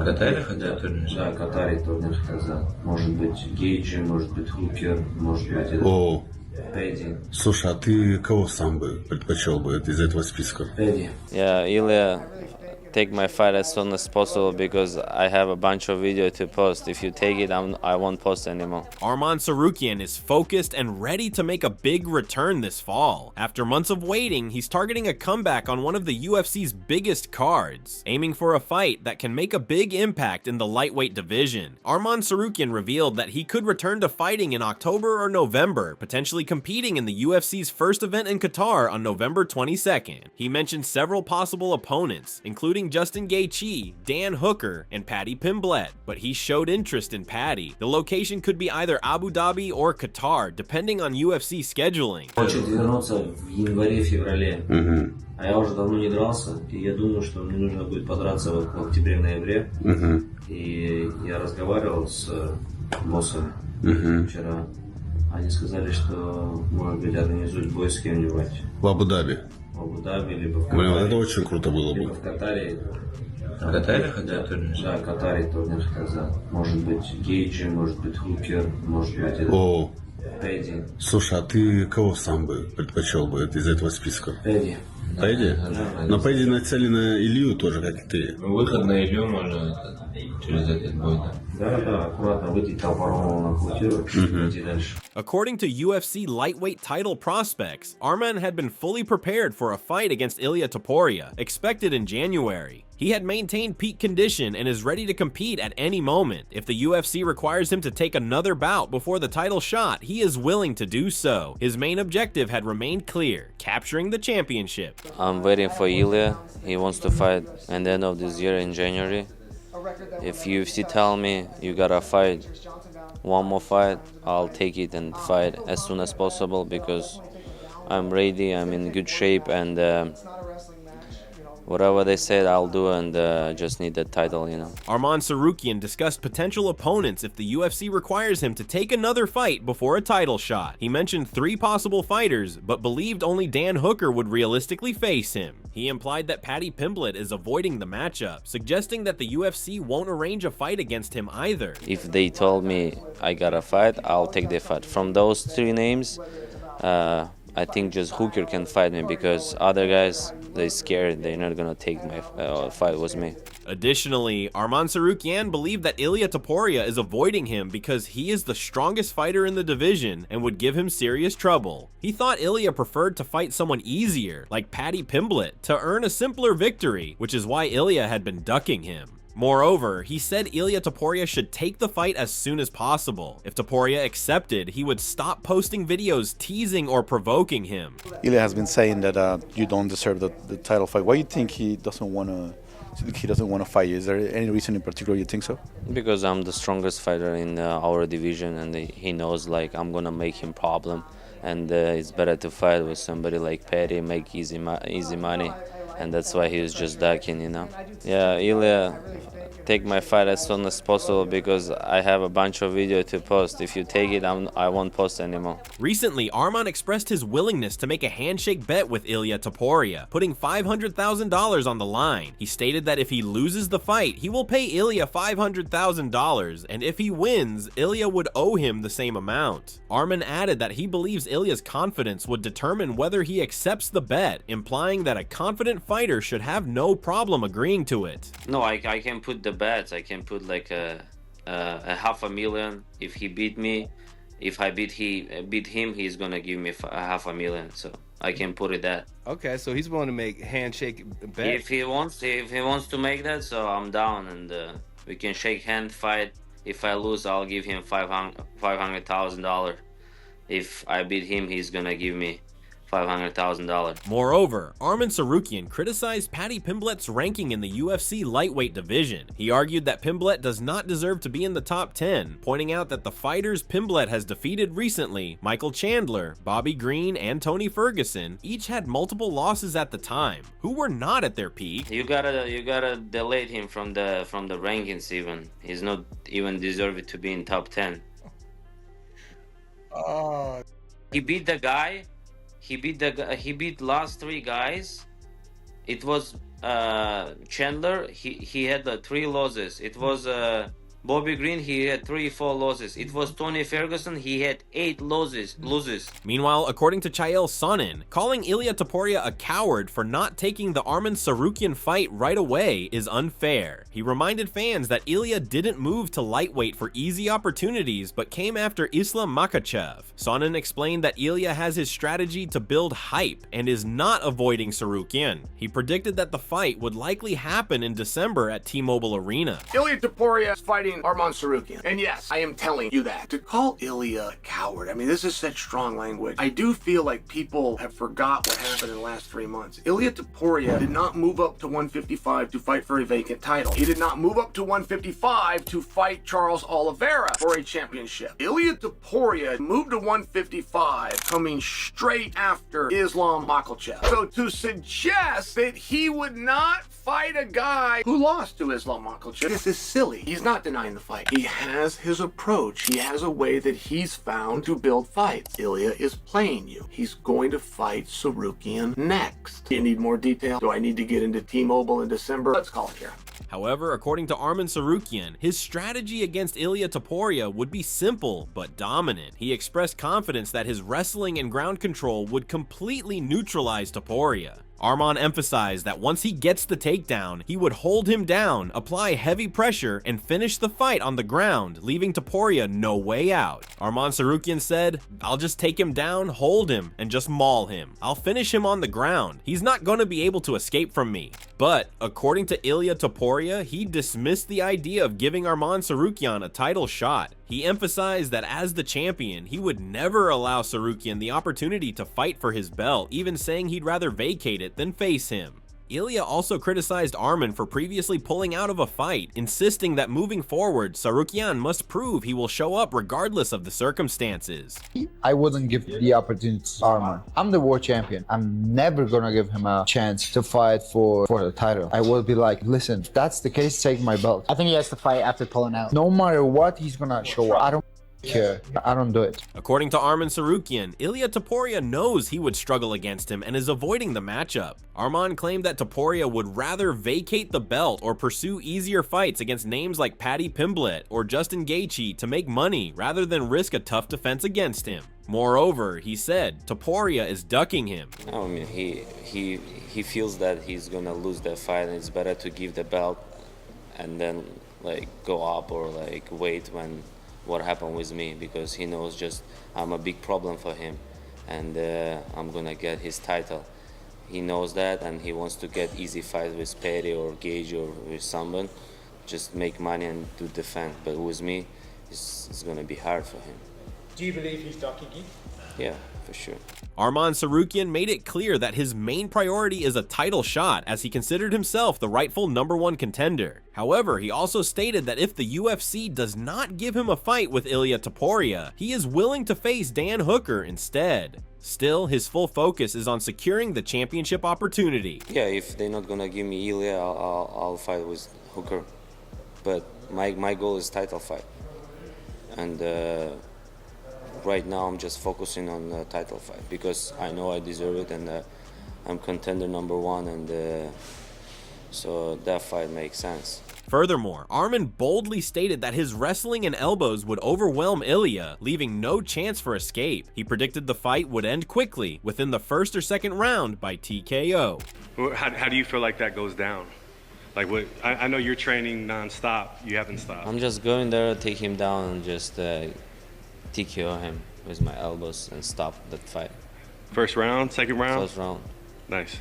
В Катаре хотят турнир? Да, Катаре турнир хотят. Может быть Гейджи, может быть Хукер, может быть О, Пэдди. слушай, а ты кого сам бы предпочел бы из этого списка? Пэдди. Yeah, Ilia, take my fight as soon as possible because I have a bunch of video to post. If you take it, I won't post anymore. Arman Tsarukyan is focused and ready to make a big return this fall. After months of waiting, he's targeting a comeback on one of the UFC's biggest cards, aiming for a fight that can make a big impact in the lightweight division. Arman Tsarukyan revealed that he could return to fighting in October or November, potentially competing in the UFC's first event in Qatar on November 22nd. He mentioned several possible opponents, including Justin Gaethje, Dan Hooker, and Paddy Pimblett, but he showed interest in Paddy. The location could be either Abu Dhabi or Qatar, depending on UFC scheduling. Хочет вернуться в январе-феврале. А я уже давно не дрался, и я думаю, что мне нужно будет подраться в октябре-ноябре. И я разговаривал с боссами вчера. Они сказали, что, может быть, организуют бой с кем-нибудь. В Абу-Даби. В Абу-Даби, либо в Катаре. Блин, вот это очень круто было Либо бы. в Катаре. В Катаре хотят турнир? Да, в Катаре турнир хотят. Может быть Гейджи, может быть Хукер, может быть О, Пэдди. слушай, а ты кого сам бы предпочел бы из этого списка? Пэдди. Пэдди? Но Пэдди нацелен на Илью тоже, как и ты. Выход на Илью можно через этот бой, да? Да, аккуратно выйти, Топорова нокаутировать, идти дальше. According to UFC lightweight title prospects, Arman had been fully prepared for a fight against Ilia Topuria, expected in January. He had maintained peak condition and is ready to compete at any moment. If the UFC requires him to take another bout before the title shot, he is willing to do so. His main objective had remained clear, capturing the championship. I'm waiting for Ilia. He wants to fight at the end of this year in January. If UFC tell me you gotta fight one more fight, I'll take it and fight as soon as possible because I'm ready, I'm in good shape, and whatever they said I'll do, and just need the title, you know. Arman Tsarukyan discussed potential opponents if the UFC requires him to take another fight before a title shot. He mentioned 3 possible fighters, but believed only Dan Hooker would realistically face him. He implied that Paddy Pimblett is avoiding the matchup, suggesting that the UFC won't arrange a fight against him either. If they told me I gotta fight, I'll take the fight. From those 3 names, I think just Hooker can fight me because other guys, they're scared. They're not gonna take my fight with me. Additionally, Arman Tsarukyan believed that Ilia Topuria is avoiding him because he is the strongest fighter in the division and would give him serious trouble. He thought Ilia preferred to fight someone easier, like Paddy Pimblett, to earn a simpler victory, which is why Ilia had been ducking him. Moreover, he said Ilia Topuria should take the fight as soon as possible. If Topuria accepted, he would stop posting videos teasing or provoking him. Ilia has been saying that you don't deserve the title fight. Why do you think he doesn't want to fight you? Is there any reason in particular you think so? Because I'm the strongest fighter in our division, and he knows like I'm gonna make him problem, and it's better to fight with somebody like Paddy, make easy money. And that's why he was just ducking, you know. Yeah, Ilia, take my fight as soon as possible because I have a bunch of video to post. If you take it, I won't post anymore. Recently, Arman expressed his willingness to make a handshake bet with Ilia Topuria, putting $500,000 on the line. He stated that if he loses the fight, he will pay Ilia $500,000, and if he wins, Ilia would owe him the same amount. Arman added that he believes Ilia's confidence would determine whether he accepts the bet, implying that a confident fighter should have no problem agreeing to it. No, I can put the bets. I can put like a $500,000 if he beat me. If I beat him, he's gonna give me $500,000. So I can put it that. Okay, so he's willing to make handshake bets. If he wants to make that, so I'm down, and we can shake hand, fight. If I lose, I'll give him $500,000. If I beat him, he's gonna give me $500,000. Moreover, Arman Tsarukyan criticized Paddy Pimblett's ranking in the UFC lightweight division. He argued that Pimblett does not deserve to be in the top 10, pointing out that the fighters Pimblett has defeated recently, Michael Chandler, Bobby Green, and Tony Ferguson, each had multiple losses at the time, who were not at their peak. You gotta delete him from the rankings even. He's not even deserved to be in top 10. He beat the guy. He beat last 3 guys It was Chandler. He had 3 losses. It was Bobby Green. He had 4 losses. It was Tony Ferguson. He had 8 losses. Meanwhile, according to Chael Sonnen, calling Ilia Topuria a coward for not taking the Arman Tsarukyan fight right away is unfair. He reminded fans that Ilia didn't move to lightweight for easy opportunities, but came after Islam Makhachev. Sonnen explained that Ilia has his strategy to build hype and is not avoiding Tsarukyan. He predicted that the fight would likely happen in December at T-Mobile Arena. Ilia Topuria is fighting Arman Tsarukyan. And yes, I am telling you that. To call Ilia a coward, I mean, this is such strong language. I do feel like people have forgot what happened in the last 3 months. Ilia Topuria did not move up to 155 to fight for a vacant title. He did not move up to 155 to fight Charles Oliveira for a championship. Ilia Topuria moved to 155 coming straight after Islam Makhachev. So to suggest that he would not fight a guy who lost to Islam Makhachev, this is silly. He's not denying the fight. He has his approach. He has a way that he's found to build fights. Ilia is playing you. He's going to fight Tsarukyan next. Do you need more detail? Do I need to get into T-Mobile in December? Let's call it here. However, according to Arman Tsarukyan, his strategy against Ilia Topuria would be simple but dominant. He expressed confidence that his wrestling and ground control would completely neutralize Topuria. Arman emphasized that once he gets the takedown, he would hold him down, apply heavy pressure, and finish the fight on the ground, leaving Topuria no way out. Arman Tsarukyan said, "I'll just take him down, hold him, and just maul him. I'll finish him on the ground. He's not going to be able to escape from me." But, according to Ilia Topuria, he dismissed the idea of giving Arman Tsarukyan a title shot. He emphasized that as the champion, he would never allow Tsarukyan the opportunity to fight for his belt, even saying he'd rather vacate it than face him. Ilia also criticized Arman for previously pulling out of a fight, insisting that moving forward, Tsarukyan must prove he will show up regardless of the circumstances. I wouldn't give the opportunity to Arman. I'm the world champion. I'm never gonna give him a chance to fight for the title. I will be like, listen, if that's the case, take my belt. I think he has to fight after pulling out. No matter what, he's gonna show up. I don't care. I don't do it. According to Arman Tsarukyan, Ilia Topuria knows he would struggle against him and is avoiding the matchup. Arman claimed that Topuria would rather vacate the belt or pursue easier fights against names like Paddy Pimblett or Justin Gaethje to make money rather than risk a tough defense against him. Moreover, he said Topuria is ducking him. I mean, he feels that he's gonna lose that fight, and it's better to give the belt and then like go up or like wait when what happened with me, because he knows just I'm a big problem for him, and I'm gonna get his title. He knows that, and he wants to get easy fight with Perry or Gage or with someone, just make money and to defend. But with me, it's gonna be hard for him. Do you believe he's ducking you? Yeah, for sure. Arman Tsarukyan made it clear that his main priority is a title shot, as he considered himself the rightful #1 contender. However, he also stated that if the UFC does not give him a fight with Ilia Topuria, he is willing to face Dan Hooker instead. Still, his full focus is on securing the championship opportunity. Yeah, if they're not gonna give me Ilia, I'll fight with Hooker. But my goal is title fight, and right now I'm just focusing on the title fight because I know I deserve it, and I'm contender #1, and so that fight makes sense. Furthermore, Arman boldly stated that his wrestling and elbows would overwhelm Ilia, leaving no chance for escape. He predicted the fight would end quickly, within the first or second round by TKO. How do you feel like that goes down? Like, what? I know you're training non-stop. You haven't stopped. I'm just going there, take him down, and just TKO him with my elbows and stop that fight. First round, second round? First round. Nice.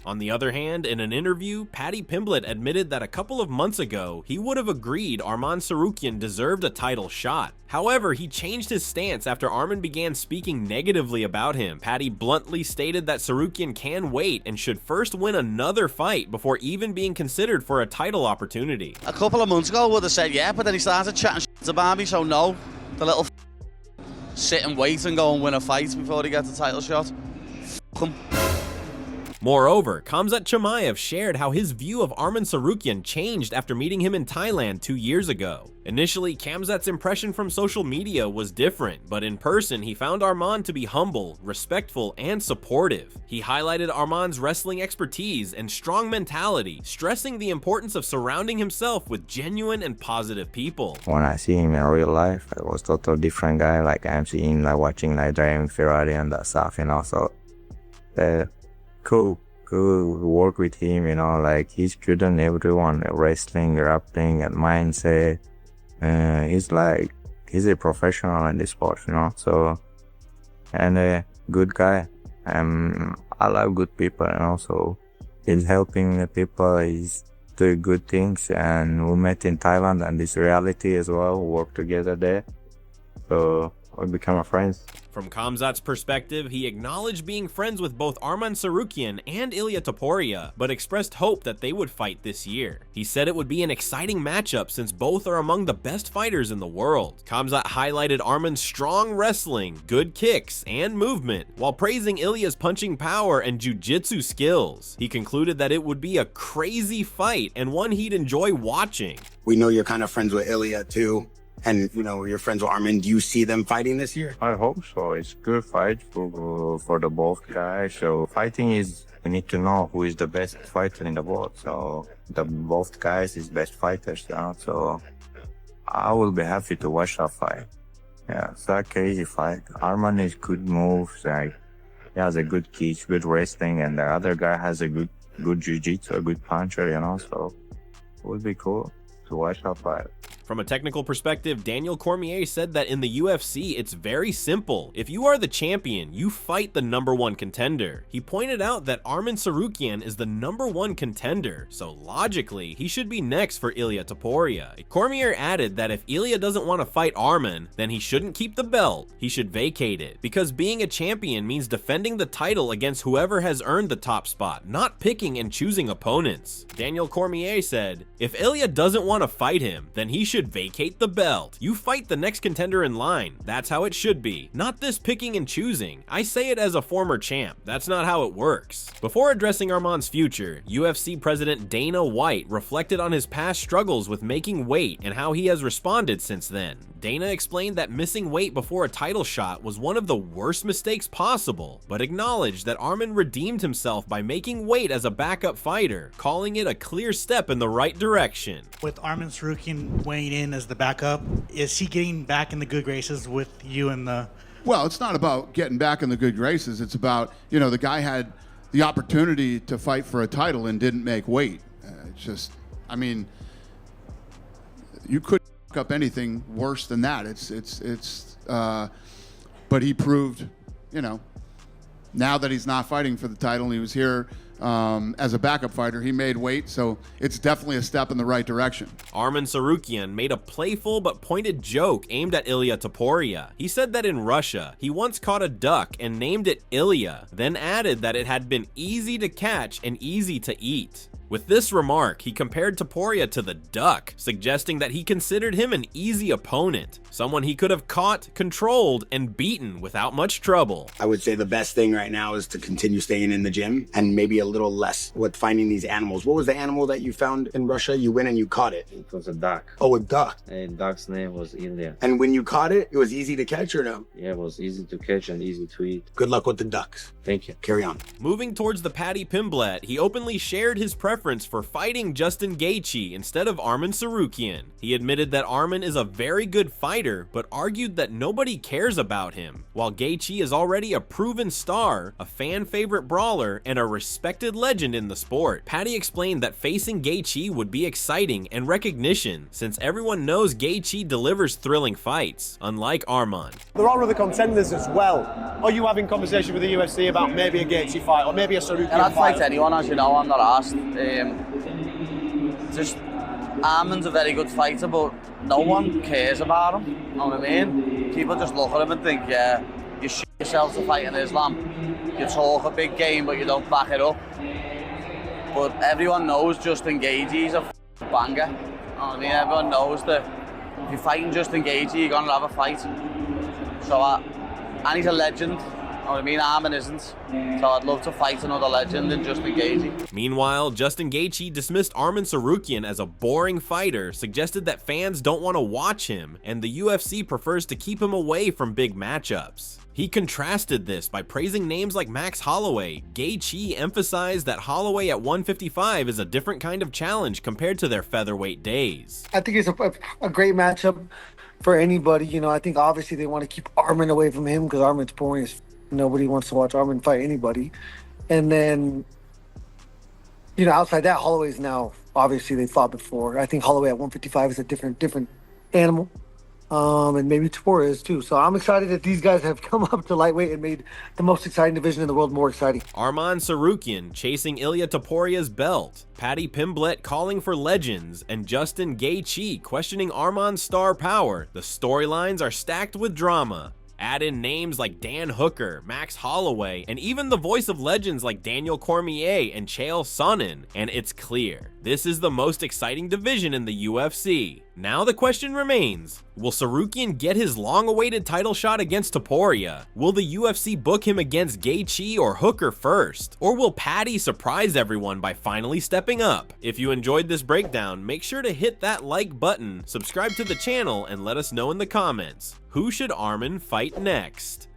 On the other hand, in an interview, Paddy Pimblett admitted that a couple of months ago, he would have agreed Arman Tsarukyan deserved a title shot. However, he changed his stance after Arman began speaking negatively about him. Paddy bluntly stated that Tsarukyan can wait and should first win another fight before even being considered for a title opportunity. A couple of months ago, I would have said yeah, but then he started chatting shit about me, so no. The little sit and wait and go and win a fight before he gets the title shot. F*** him. Moreover, Khamzat Chimaev shared how his view of Arman Tsarukyan changed after meeting him in Thailand 2 years ago. Initially, Khamzat's impression from social media was different, but in person he found Arman to be humble, respectful, and supportive. He highlighted Arman's wrestling expertise and strong mentality, stressing the importance of surrounding himself with genuine and positive people. When I see him in real life, it was a totally different guy. Like I'm seeing, like watching, like driving Ferrari and that stuff, you know. So, cool to work with him, you know. Like he's good on everyone, wrestling, grappling, and mindset. He's a professional in this sport, you know. So, and a good guy. I love good people, you know. So, he's helping the people. He's doing good things, and we met in Thailand, and this reality as well. We work together there, so we become friends. From Khamzat's perspective, he acknowledged being friends with both Arman Tsarukyan and Ilia Topuria, but expressed hope that they would fight this year. He said it would be an exciting matchup since both are among the best fighters in the world. Khamzat highlighted Arman's strong wrestling, good kicks, and movement, while praising Ilia's punching power and jiu-jitsu skills. He concluded that it would be a crazy fight and one he'd enjoy watching. We know you're kind of friends with Ilia too. And, you know, you're friends with Arman. Do you see them fighting this year? I hope so. It's a good fight for the both guys. So fighting is, we need to know who is the best fighter in the world. So the both guys is best fighters now. So I will be happy to watch that fight. Yeah, it's a crazy fight. Arman is good moves. Like, he has a good kick, good wrestling, and the other guy has a good jiu-jitsu, a good puncher, you know. So it would be cool to watch that fight. From a technical perspective, Daniel Cormier said that in the UFC, it's very simple. If you are the champion, you fight the #1 contender. He pointed out that Arman Tsarukyan is the #1 contender, so logically, he should be next for Ilia Topuria. Cormier added that if Ilia doesn't want to fight Arman, then he shouldn't keep the belt, he should vacate it, because being a champion means defending the title against whoever has earned the top spot, not picking and choosing opponents. Daniel Cormier said, if Ilia doesn't want to fight him, then he should vacate the belt. You fight the next contender in line. That's how it should be. Not this picking and choosing. I say it as a former champ. That's not how it works. Before addressing Arman's future, UFC President Dana White reflected on his past struggles with making weight and how he has responded since then. Dana explained that missing weight before a title shot was one of the worst mistakes possible, but acknowledged that Arman redeemed himself by making weight as a backup fighter, calling it a clear step in the right direction. With Arman Tsarukyan weighing in as the backup, is he getting back in the good graces with you and the... Well, it's not about getting back in the good graces. It's about, you know, the guy had the opportunity to fight for a title and didn't make weight. It's just, I mean, you couldn't fuck up anything worse than that. But he proved, you know, now that he's not fighting for the title and he was here as a backup fighter, he made weight, so it's definitely a step in the right direction. Arman Tsarukyan made a playful but pointed joke aimed at Ilia Topuria. He said that in Russia, he once caught a duck and named it Ilia, then added that it had been easy to catch and easy to eat. With this remark, he compared Topuria to the duck, suggesting that he considered him an easy opponent, someone he could have caught, controlled, and beaten without much trouble. I would say the best thing right now is to continue staying in the gym and maybe a little less with finding these animals. What was the animal that you found in Russia? You went and you caught it. It was a duck. Oh, a duck. And duck's name was Ilia. And when you caught it, it was easy to catch or no? Yeah, it was easy to catch and easy to eat. Good luck with the ducks. Thank you. Carry on. Moving towards the Paddy Pimblett, he openly shared his preference for fighting Justin Gaethje instead of Arman Tsarukyan. He admitted that Arman is a very good fighter, but argued that nobody cares about him, while Gaethje is already a proven star, a fan favorite brawler, and a respected legend in the sport. Paddy explained that facing Gaethje would be exciting and recognition, since everyone knows Gaethje delivers thrilling fights, unlike Arman. There are other contenders as well. Are you having conversation with the UFC about maybe a Gaethje fight or maybe a Tsarukyan fight? I'd fight anyone, as you know. I'm not asked. Just Arman's a very good fighter, but no one cares about him. You know what I mean? People just look at him and think, yeah, you shit yourself to fight in Islam. You talk a big game, but you don't back it up. But everyone knows Justin Gaethje's a banger. You know what I mean? Everyone knows that if you're fighting Justin Gaethje, you're gonna have a fight. So, and he's a legend. You know know what I mean? Arman isn't. So I'd love to fight another legend than Justin Gaethje. Meanwhile, Justin Gaethje dismissed Arman Tsarukyan as a boring fighter, suggested that fans don't want to watch him, and the UFC prefers to keep him away from big matchups. He contrasted this by praising names like Max Holloway. Gaethje emphasized that Holloway at 155 is a different kind of challenge compared to their featherweight days. I think it's a great matchup for anybody. You know, I think obviously they want to keep Arman away from him because Arman's boring as nobody wants to watch Arman fight anybody. And then, you know, outside that, Holloway's now, obviously they fought before. I think Holloway at 155 is a different animal. And maybe Topuria is too. So I'm excited that these guys have come up to lightweight and made the most exciting division in the world more exciting. Arman Tsarukyan chasing Ilia Topuria's belt, Paddy Pimblett calling for legends, and Justin Gaethje questioning Arman's star power. The storylines are stacked with drama. Add in names like Dan Hooker, Max Holloway, and even the voice of legends like Daniel Cormier and Chael Sonnen, and it's clear. This is the most exciting division in the UFC. Now the question remains, will Tsarukyan get his long-awaited title shot against Topuria? Will the UFC book him against Gaethje or Hooker first? Or will Paddy surprise everyone by finally stepping up? If you enjoyed this breakdown, make sure to hit that like button, subscribe to the channel, and let us know in the comments. Who should Arman fight next?